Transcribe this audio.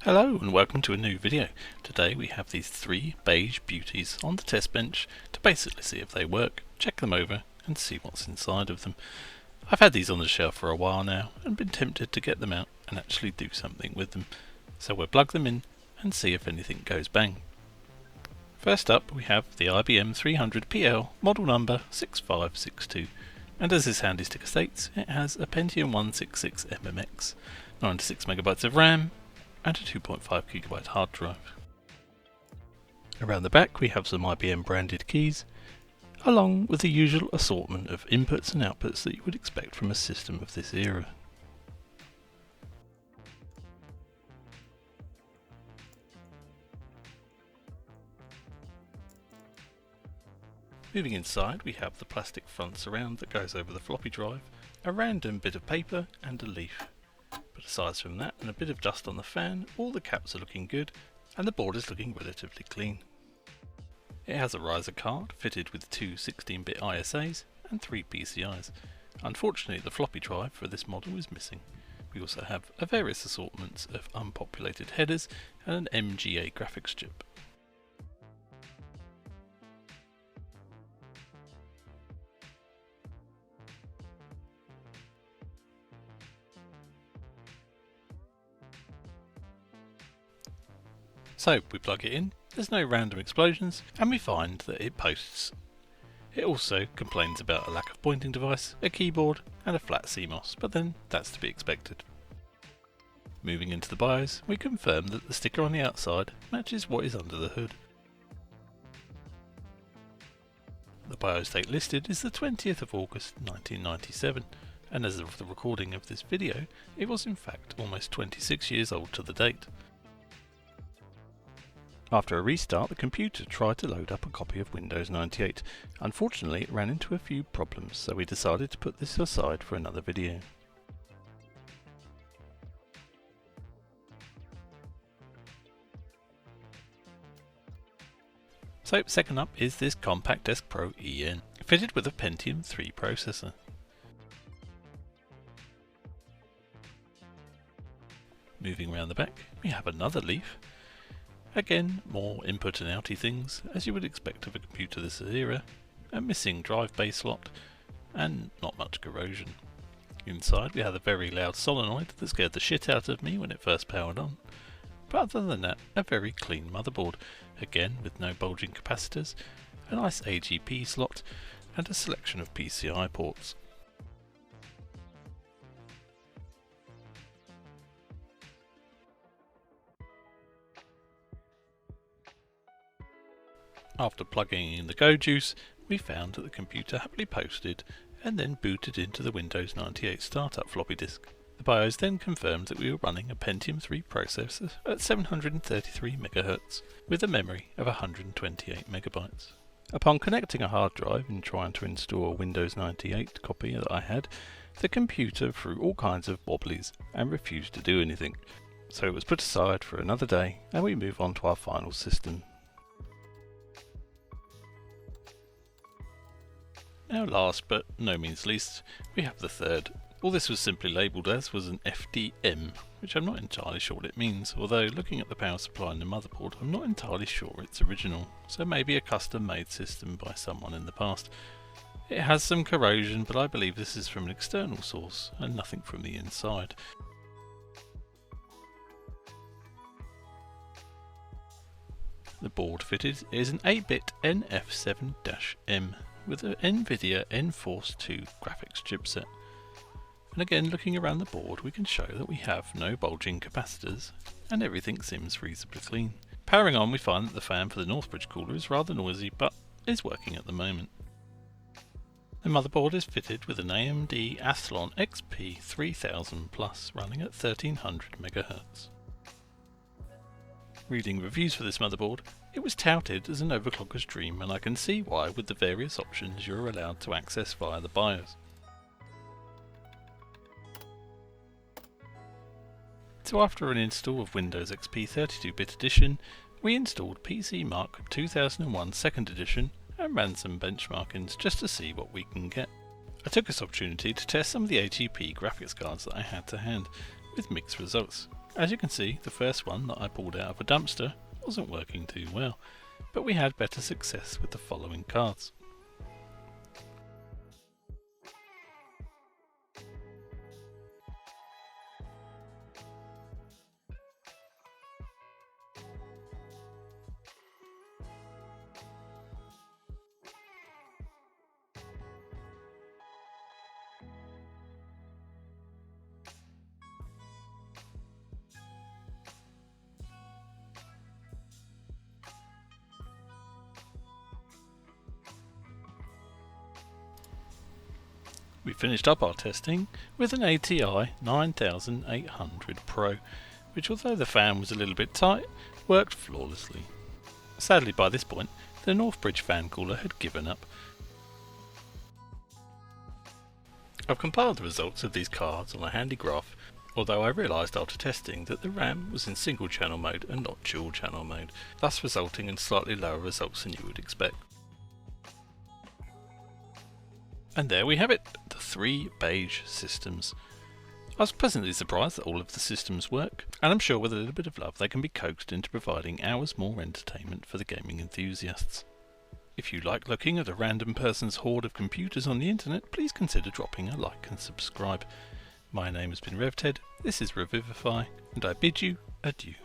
Hello and welcome to a new video. Today we have these three beige beauties on the test bench to basically see if they work, check them over and see what's inside of them. I've had these on the shelf for a while now and been tempted to get them out and actually do something with them. So we'll plug them in and see if anything goes bang. First up we have the IBM 300PL model number 6562, and as this handy sticker states, it has a Pentium 166 MMX, 96MB of RAM and a 2.5GB hard drive. Around the back we have some IBM branded keys, along with the usual assortment of inputs and outputs that you would expect from a system of this era. Moving inside, we have the plastic front surround that goes over the floppy drive, a random bit of paper and a leaf. But aside from that and a bit of dust on the fan, all the caps are looking good and the board is looking relatively clean. It has a riser card fitted with two 16-bit ISAs and three PCIs. Unfortunately, the floppy drive for this model is missing. We also have a various assortments of unpopulated headers and an MGA graphics chip. So we plug it in, there's no random explosions, and we find that it posts. It also complains about a lack of pointing device, a keyboard and a flat CMOS, but then that's to be expected. Moving into the BIOS, we confirm that the sticker on the outside matches what is under the hood. The BIOS date listed is the 20th of August 1997, and as of the recording of this video, it was in fact almost 26 years old to the date. After a restart, the computer tried to load up a copy of Windows 98. Unfortunately, it ran into a few problems, so we decided to put this aside for another video. So, second up is this Compact Desk Pro EN, fitted with a Pentium 3 processor. Moving around the back, we have another leaf. Again, more input and outy things, as you would expect of a computer this era, a missing drive bay slot, and not much corrosion. Inside we have a very loud solenoid that scared the shit out of me when it first powered on, but other than that, a very clean motherboard, again with no bulging capacitors, a nice AGP slot, and a selection of PCI ports. After plugging in the Go juice, we found that the computer happily posted and then booted into the Windows 98 startup floppy disk. The BIOS then confirmed that we were running a Pentium 3 processor at 733 MHz with a memory of 128 MB. Upon connecting a hard drive and trying to install a Windows 98 copy that I had, the computer threw all kinds of wobblies and refused to do anything. So it was put aside for another day and we move on to our final system. Now last but no means least, we have the third. All this was simply labelled as was an FDM, which I'm not entirely sure what it means, although looking at the power supply and the motherboard I'm not entirely sure it's original, so maybe a custom made system by someone in the past. It has some corrosion, but I believe this is from an external source and nothing from the inside. The board fitted is an 8-bit NF7-M with an NVIDIA Enforce 2 graphics chipset. And again, looking around the board, we can show that we have no bulging capacitors and everything seems reasonably clean. Powering on, we find that the fan for the Northbridge cooler is rather noisy, but is working at the moment. The motherboard is fitted with an AMD Athlon XP 3000 Plus running at 1300 MHz. Reading reviews for this motherboard, it was touted as an overclocker's dream, and I can see why with the various options you're allowed to access via the BIOS. So after an install of Windows XP 32-bit edition, we installed PC Mark 2001 2nd edition and ran some benchmarkings just to see what we can get. I took this opportunity to test some of the AGP graphics cards that I had to hand, with mixed results. As you can see, the first one that I pulled out of a dumpster wasn't working too well, but we had better success with the following cards. We finished up our testing with an ATI 9800 Pro, which, although the fan was a little bit tight, worked flawlessly. Sadly, by this point, the Northbridge fan cooler had given up. I've compiled the results of these cards on a handy graph, although I realised after testing that the RAM was in single channel mode and not dual channel mode, thus resulting in slightly lower results than you would expect. And there we have it, the 3 Beige systems. I was pleasantly surprised that all of the systems work, and I'm sure with a little bit of love they can be coaxed into providing hours more entertainment for the gaming enthusiasts. If you like looking at a random person's hoard of computers on the internet, please consider dropping a like and subscribe. My name has been RevTed, this is Revivify, and I bid you adieu.